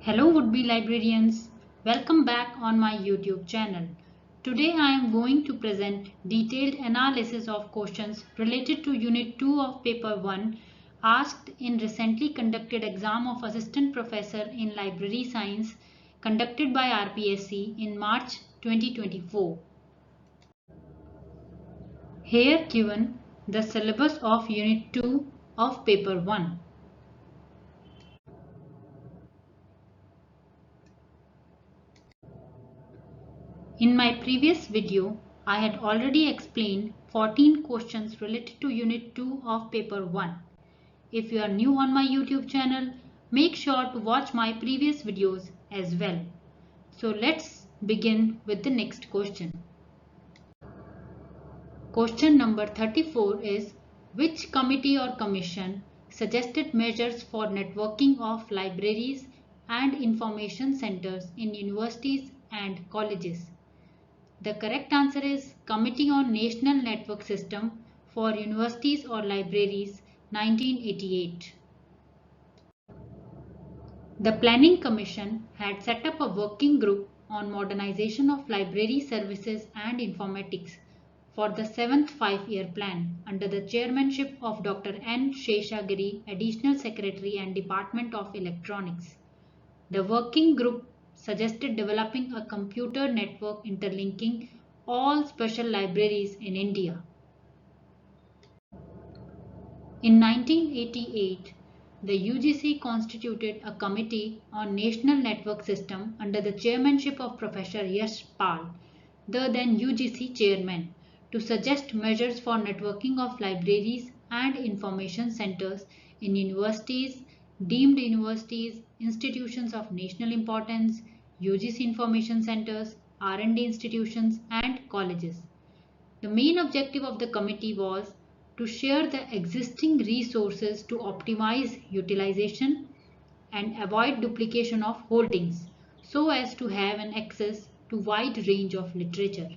Hello would-be librarians, welcome back on my YouTube channel. Today I am going to present detailed analysis of questions related to Unit 2 of Paper 1 asked in recently conducted exam of Assistant Professor in Library Science conducted by RPSC in March 2024. Here given the syllabus of Unit 2 of Paper 1. In my previous video, I had already explained 14 questions related to Unit 2 of Paper 1. If you are new on my YouTube channel, make sure to watch my previous videos as well. So let's begin with the next question. Question number 34 is, which committee or commission suggested measures for networking of libraries and information centers in universities and colleges? The correct answer is Committee on National Network System for Universities or Libraries, 1988. The Planning Commission had set up a working group on modernization of library services and informatics for the 7th five-year plan under the chairmanship of Dr. N. Sheshagiri, Additional Secretary and Department of Electronics. The working group suggested developing a computer network interlinking all special libraries in India. In 1988, the UGC constituted a committee on National Network System under the chairmanship of Professor Yash Pal, the then UGC chairman, to suggest measures for networking of libraries and information centers in universities, deemed universities, institutions of national importance, UGC information centers, R&D institutions and colleges. The main objective of the committee was to share the existing resources to optimize utilization and avoid duplication of holdings so as to have an access to wide range of literature.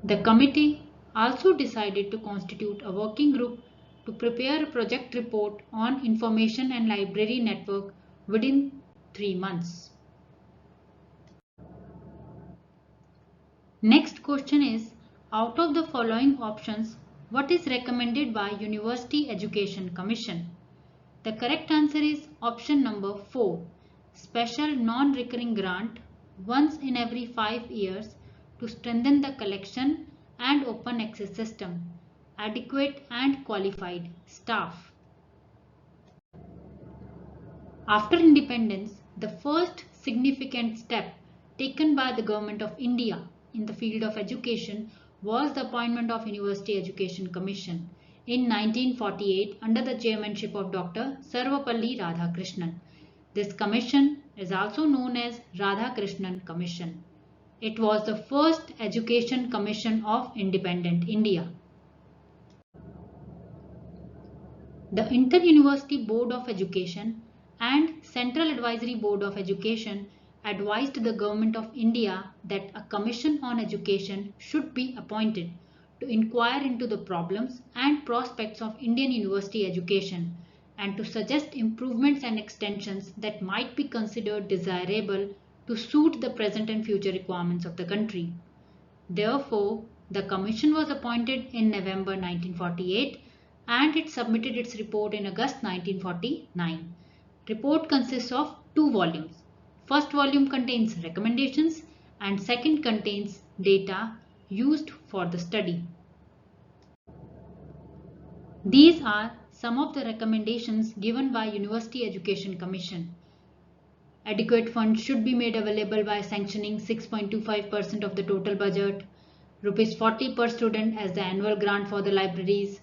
The committee also decided to constitute a working group to prepare a project report on information and library network within 3 months. Next question is, out of the following options, what is recommended by University Education Commission? The correct answer is option number 4, special non-recurring grant once in every 5 years to strengthen the collection and open access system, adequate and qualified staff. After independence, the first significant step taken by the Government of India in the field of education was the appointment of University Education Commission in 1948 under the chairmanship of Dr. Sarvapalli Radhakrishnan. This commission is also known as Radhakrishnan Commission. It was the first education commission of independent India. The Inter-University Board of Education and Central Advisory Board of Education advised the Government of India that a commission on education should be appointed to inquire into the problems and prospects of Indian university education and to suggest improvements and extensions that might be considered desirable to suit the present and future requirements of the country. Therefore, the commission was appointed in November 1948 and it submitted its report in August 1949. Report consists of 2 volumes. First volume contains recommendations and second contains data used for the study. These are some of the recommendations given by University Education Commission. Adequate funds should be made available by sanctioning 6.25% of the total budget, Rs 40 per student as the annual grant for the libraries,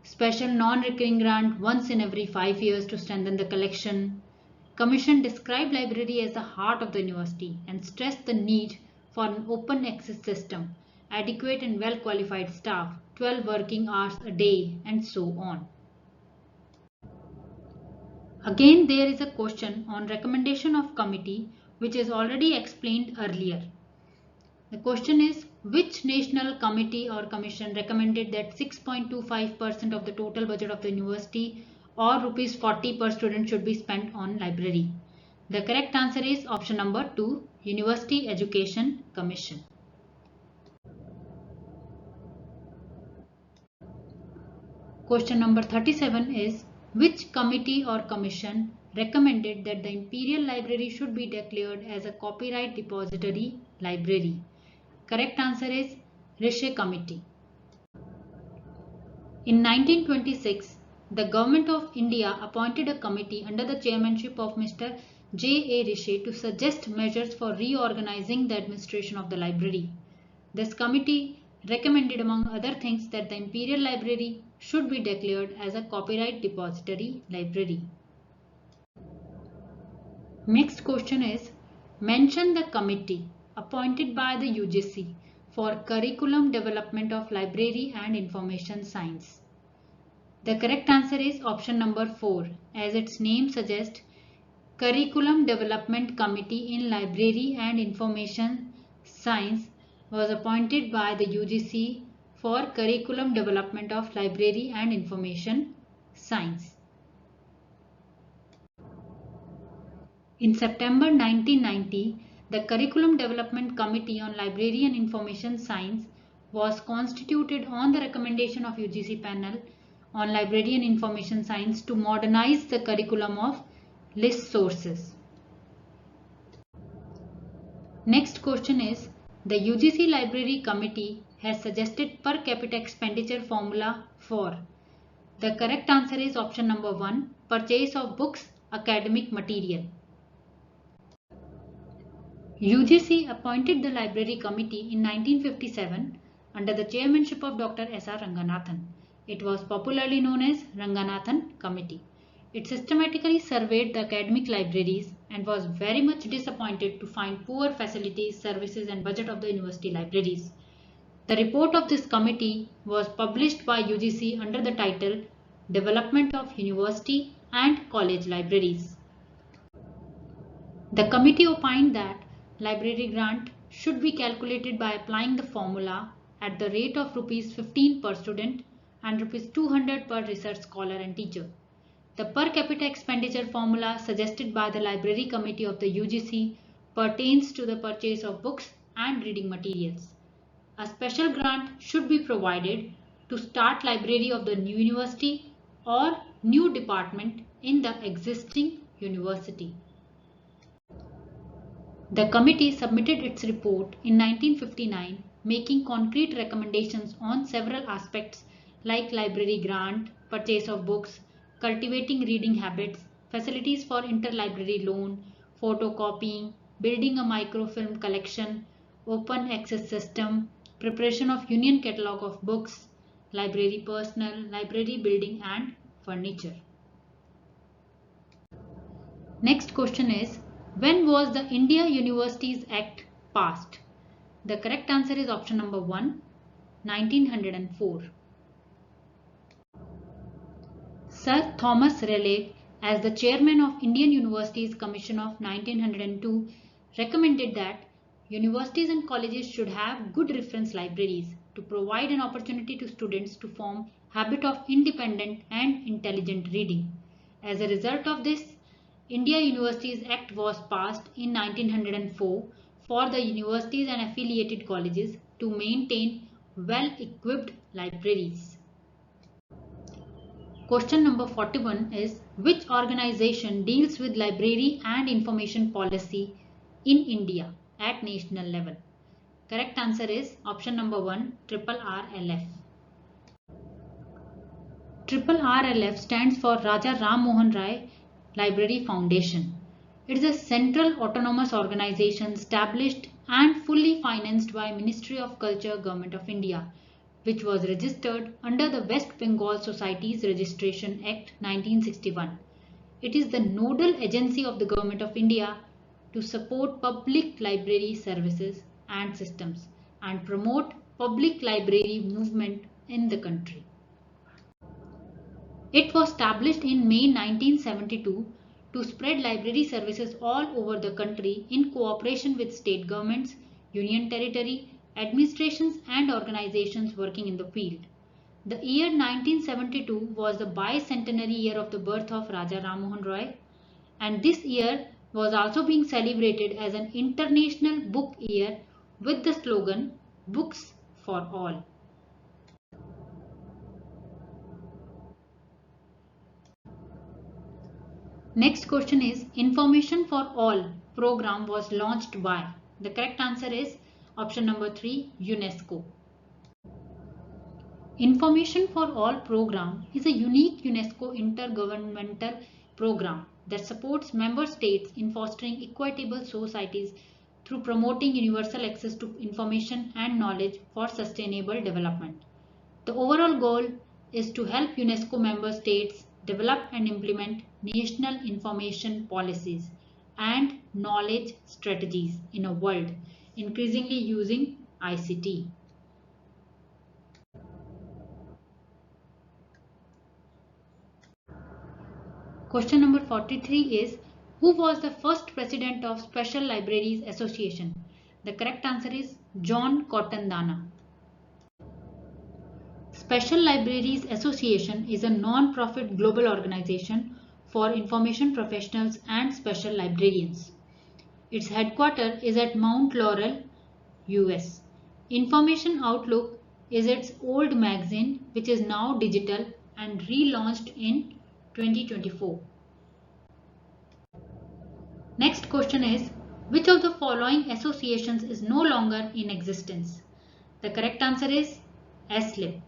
special non-recurring grant once in every 5 years to strengthen the collection. Commission described library as the heart of the university and stressed the need for an open access system, adequate and well qualified staff, 12 working hours a day and so on. Again, there is a question on recommendation of committee which is already explained earlier. The question is, which national committee or commission recommended that 6.25% of the total budget of the university or rupees 40 per student should be spent on library? The correct answer is option number 2, University Education Commission. Question number 37 is, which committee or commission recommended that the Imperial Library should be declared as a copyright depository library? Correct answer is Rishi Committee. In 1926, the Government of India appointed a committee under the chairmanship of Mr. J. A. Rishi to suggest measures for reorganizing the administration of the library. This committee recommended, among other things, that the Imperial Library should be declared as a copyright depository library. Next question is, mention the committee appointed by the UGC for curriculum development of library and information science. The correct answer is option number 4. As its name suggests, Curriculum Development Committee in Library and Information Science was appointed by the UGC for curriculum development of library and information science. In September 1990, the Curriculum Development Committee on Library and Information Science was constituted on the recommendation of UGC panel on Library and Information Science to modernize the curriculum of list sources. Next question is, the UGC Library Committee has suggested per capita expenditure formula for. The correct answer is option number 1, purchase of books, academic material. UGC appointed the Library Committee in 1957 under the chairmanship of Dr. S.R. Ranganathan. It was popularly known as Ranganathan Committee. It systematically surveyed the academic libraries and was very much disappointed to find poor facilities, services and budget of the university libraries. The report of this committee was published by UGC under the title Development of University and College Libraries. The committee opined that library grant should be calculated by applying the formula at the rate of rupees 15 per student and rupees 200 per research scholar and teacher. The per capita expenditure formula suggested by the Library Committee of the UGC pertains to the purchase of books and reading materials. A special grant should be provided to start library of the new university or new department in the existing university. The committee submitted its report in 1959, making concrete recommendations on several aspects like library grant, purchase of books, cultivating reading habits, facilities for interlibrary loan, photocopying, building a microfilm collection, open access system, preparation of union catalogue of books, library personnel, library building and furniture. Next question is, when was the India Universities Act passed? The correct answer is option number 1, 1904. Sir Thomas Raleigh, as the chairman of Indian Universities Commission of 1902, recommended that universities and colleges should have good reference libraries to provide an opportunity to students to form habit of independent and intelligent reading. As a result of this, India Universities Act was passed in 1904 for the universities and affiliated colleges to maintain well-equipped libraries. Question number 41 is, which organization deals with library and information policy in India at national level? Correct answer is option number 1, RRLF. RRLF stands for Raja Ram Mohan Rai Library Foundation. It is a central autonomous organization established and fully financed by Ministry of Culture, Government of India, which was registered under the West Bengal Societies Registration Act 1961. It is the nodal agency of the Government of India to support public library services and systems and promote public library movement in the country. It was established in May 1972 to spread library services all over the country in cooperation with state governments, union territory, administrations and organizations working in the field. The year 1972 was the bicentenary year of the birth of Raja Ram Mohan Roy, and this year was also being celebrated as an International Book Year with the slogan Books for All. Next question is Information for All program was launched by. The correct answer is option number 3, UNESCO. Information for All program is a unique UNESCO intergovernmental program that supports member states in fostering equitable societies through promoting universal access to information and knowledge for sustainable development. The overall goal is to help UNESCO member states develop and implement national information policies and knowledge strategies in a world increasingly using ICT. Question number 43 is who was the first president of Special Libraries Association? The correct answer is John Cotton Dana. Special Libraries Association is a non-profit global organization for information professionals and special librarians. Its headquarters is at Mount Laurel, US. Information Outlook is its old magazine which is now digital and relaunched in 2024. Next question is which of the following associations is no longer in existence? The correct answer is ASLIP.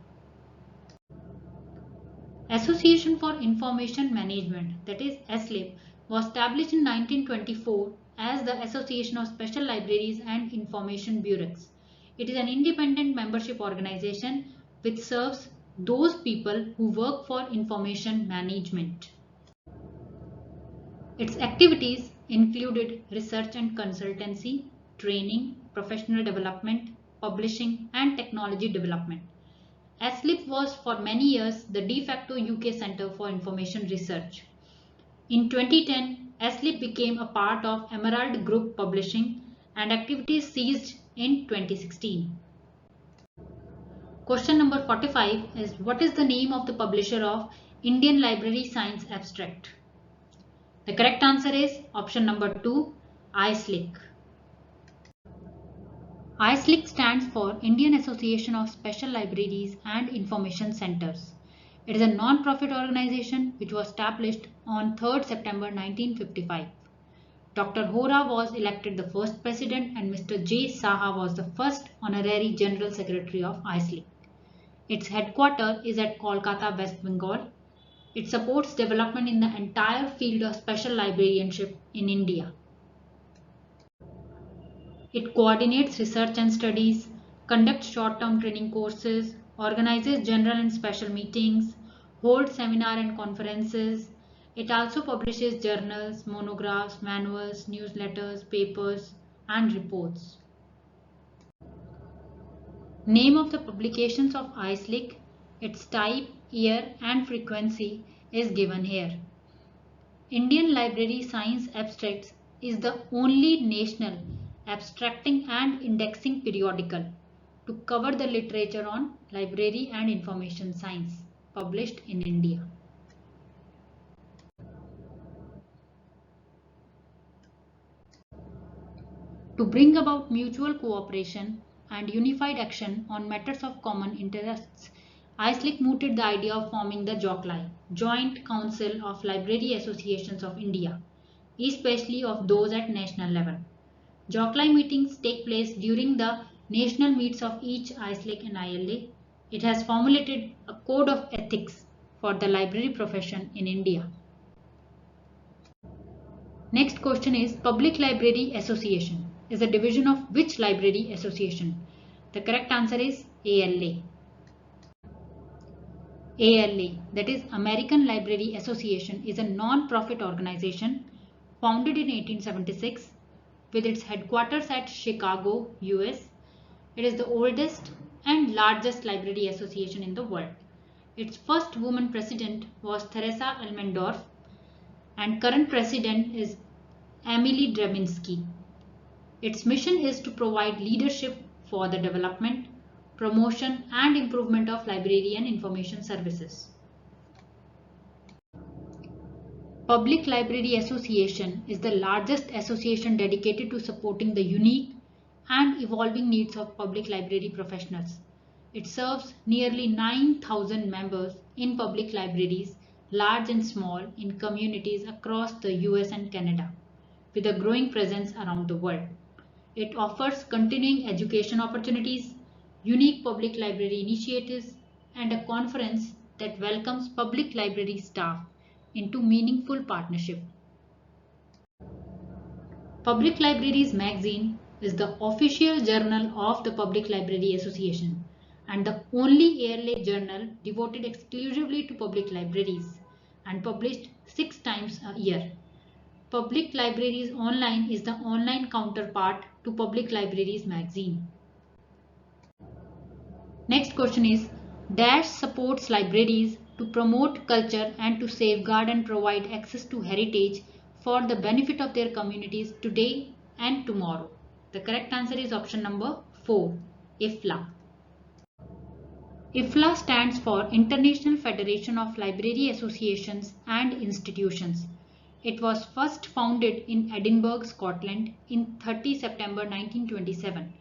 Association for Information Management, that is ASLIP, was established in 1924 as the Association of Special Libraries and Information Bureaus. It is an independent membership organization which serves those people who work for information management. Its activities included research and consultancy, training, professional development, publishing, and technology development. ASLIP was for many years the de facto UK Centre for Information Research. In 2010, ASLIP became a part of Emerald Group Publishing and activities ceased in 2016. Question number 45 is what is the name of the publisher of Indian Library Science Abstract? The correct answer is option number 2, ISLIC. ISLIC stands for Indian Association of Special Libraries and Information Centers. It is a non-profit organization which was established on 3rd September 1955. Dr. Hora was elected the first president and Mr. J. Saha was the first honorary general secretary of ISLIC. Its headquarters is at Kolkata, West Bengal. It supports development in the entire field of special librarianship in India. It coordinates research and studies, conducts short-term training courses, organizes general and special meetings, holds seminars and conferences. It also publishes journals, monographs, manuals, newsletters, papers, and reports. Name of the publications of ISLIC, its type, year, and frequency is given here. Indian Library Science Abstracts is the only national abstracting and indexing periodical to cover the literature on library and information science published in India. To bring about mutual cooperation and unified action on matters of common interests, ISLIC mooted the idea of forming the JOCLI, Joint Council of Library Associations of India, especially of those at national level. JOCLI meetings take place during the national meets of each ISLIC and ILA. It has formulated a code of ethics for the library profession in India. Next question is Public Library Association is a division of which library association? The correct answer is ALA. ALA, that is American Library Association, is a non-profit organization founded in 1876 with its headquarters at Chicago, US. It is the oldest and largest library association in the world. Its first woman president was Theresa Elmendorf and current president is Emily Drabinsky. Its mission is to provide leadership for the development, promotion and improvement of library and information services. Public Library Association is the largest association dedicated to supporting the unique and evolving needs of public library professionals. It serves nearly 9,000 members in public libraries, large and small, in communities across the US and Canada, with a growing presence around the world. It offers continuing education opportunities, unique public library initiatives, and a conference that welcomes public library staff into meaningful partnership. Public Libraries Magazine is the official journal of the Public Library Association and the only yearly journal devoted exclusively to public libraries and published 6 times a year. Public Libraries Online is the online counterpart to Public Libraries Magazine. Next question is, Dash supports libraries to promote culture and to safeguard and provide access to heritage for the benefit of their communities today and tomorrow. The correct answer is option number 4, IFLA. IFLA stands for International Federation of Library Associations and Institutions. It was first founded in Edinburgh, Scotland in 30 September 1927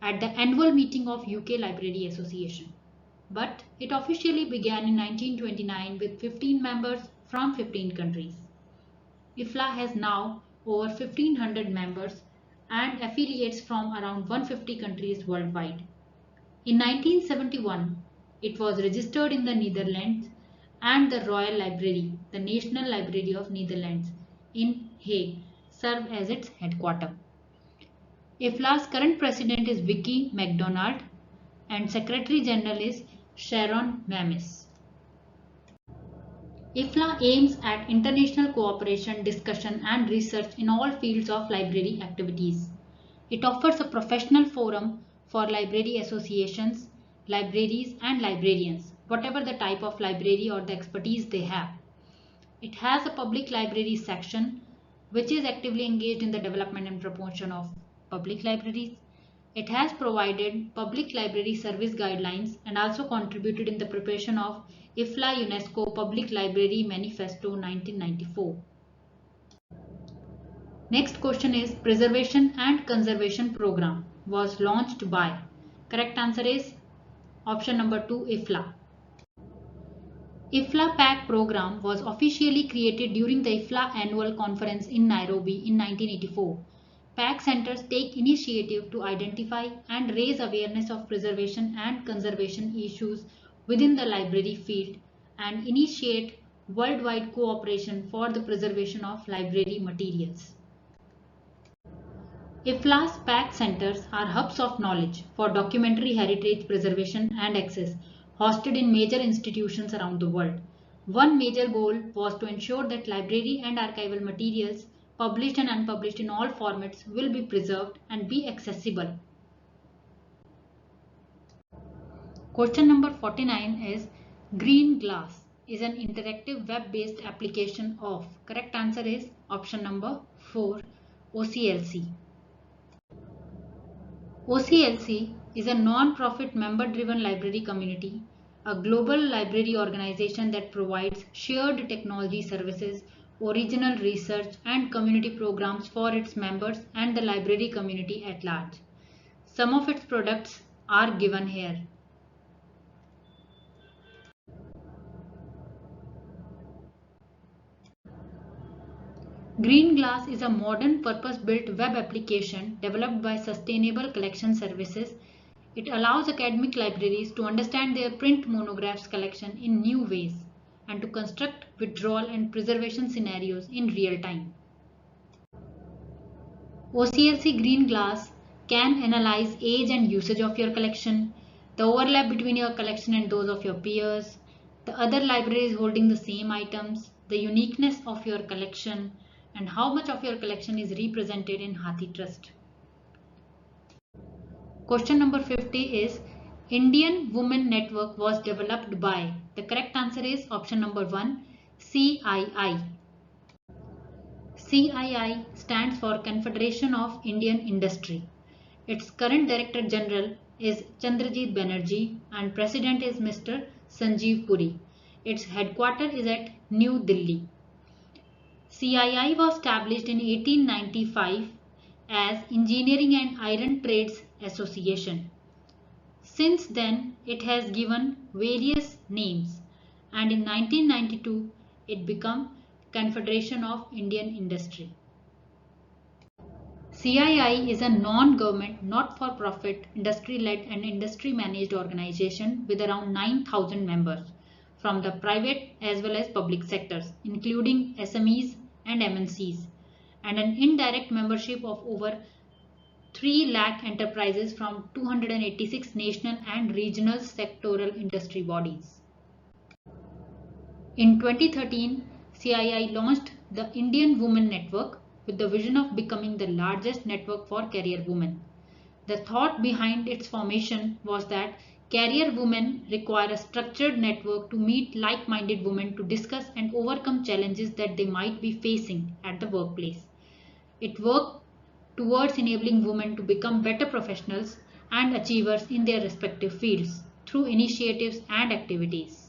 at the annual meeting of UK Library Association. But it officially began in 1929 with 15 members from 15 countries. IFLA has now over 1,500 members and affiliates from around 150 countries worldwide. In 1971, it was registered in the Netherlands, and the Royal Library, the National Library of Netherlands in Hague, served as its headquarters. IFLA's current president is Vicky MacDonald and Secretary General is Sharon Mamis. IFLA aims at international cooperation, discussion and research in all fields of library activities. It offers a professional forum for library associations, libraries and librarians, whatever the type of library or the expertise they have. It has a public library section which is actively engaged in the development and promotion of public libraries. It has provided public library service guidelines and also contributed in the preparation of IFLA UNESCO Public Library Manifesto 1994. Next question is, Preservation and Conservation Program was launched by? Correct answer is option number 2, IFLA. IFLA PAC program was officially created during the IFLA annual conference in Nairobi in 1984. PAC centers take initiative to identify and raise awareness of preservation and conservation issues within the library field and initiate worldwide cooperation for the preservation of library materials. IFLA's PAC centers are hubs of knowledge for documentary heritage preservation and access, hosted in major institutions around the world. One major goal was to ensure that library and archival materials, published and unpublished in all formats, will be preserved and be accessible. Question number 49 is, Green Glass is an interactive web-based application of? Correct answer is option number 4, OCLC. OCLC is a non-profit member-driven library community, a global library organization that provides shared technology services, original research and community programs for its members and the library community at large. Some of its products are given here. Green Glass is a modern purpose-built web application developed by Sustainable Collection Services. It allows academic libraries to understand their print monographs collection in new ways and to construct withdrawal and preservation scenarios in real time. OCLC Green Glass can analyze age and usage of your collection, the overlap between your collection and those of your peers, the other libraries holding the same items, the uniqueness of your collection, and how much of your collection is represented in Hathi Trust. Question number 50 is, Indian Women Network was developed by? The correct answer is option number 1, CII. CII stands for Confederation of Indian Industry. Its current Director General is Chandrajit Banerjee and President is Mr. Sanjeev Puri. Its headquarters is at New Delhi. CII was established in 1895 as Engineering and Iron Trades Association. Since then, it has given various names and in 1992 it became Confederation of Indian Industry. CII is a non-government, not-for-profit, industry-led and industry-managed organization with around 9,000 members from the private as well as public sectors, including SMEs and MNCs, and an indirect membership of over 3 lakh enterprises from 286 national and regional sectoral industry bodies. In 2013, CII launched the Indian Women Network with the vision of becoming the largest network for career women. The thought behind its formation was that career women require a structured network to meet like-minded women to discuss and overcome challenges that they might be facing at the workplace. It worked towards enabling women to become better professionals and achievers in their respective fields through initiatives and activities.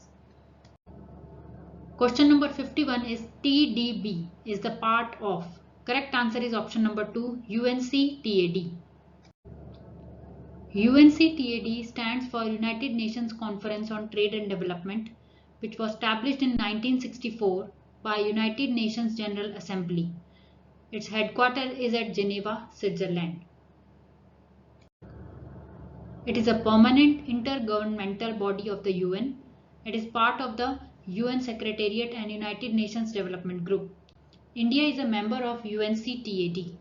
Question number 51 is TDB is the part of. Correct answer is option number 2, UNCTAD. UNCTAD stands for United Nations Conference on Trade and Development, which was established in 1964 by United Nations General Assembly. Its headquarters is at Geneva, Switzerland. It is a permanent intergovernmental body of the UN. It is part of the UN Secretariat and United Nations Development Group. India is a member of UNCTAD.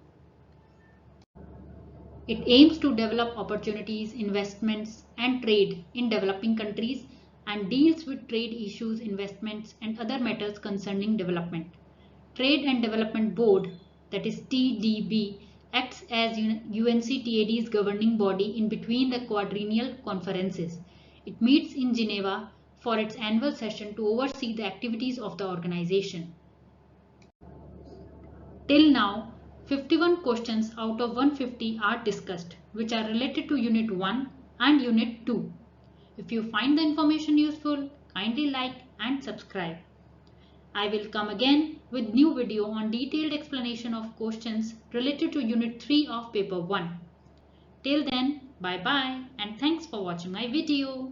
It aims to develop opportunities, investments, and trade in developing countries and deals with trade issues, investments, and other matters concerning development. Trade and Development Board, that is TDB, acts as UNCTAD's governing body in between the quadrennial conferences. It meets in Geneva for its annual session to oversee the activities of the organization. Till now, 51 questions out of 150 are discussed, which are related to Unit 1 and Unit 2. If you find the information useful, kindly like and subscribe. I will come again with new video on detailed explanation of questions related to Unit 3 of Paper 1. Till then, bye bye and thanks for watching my video.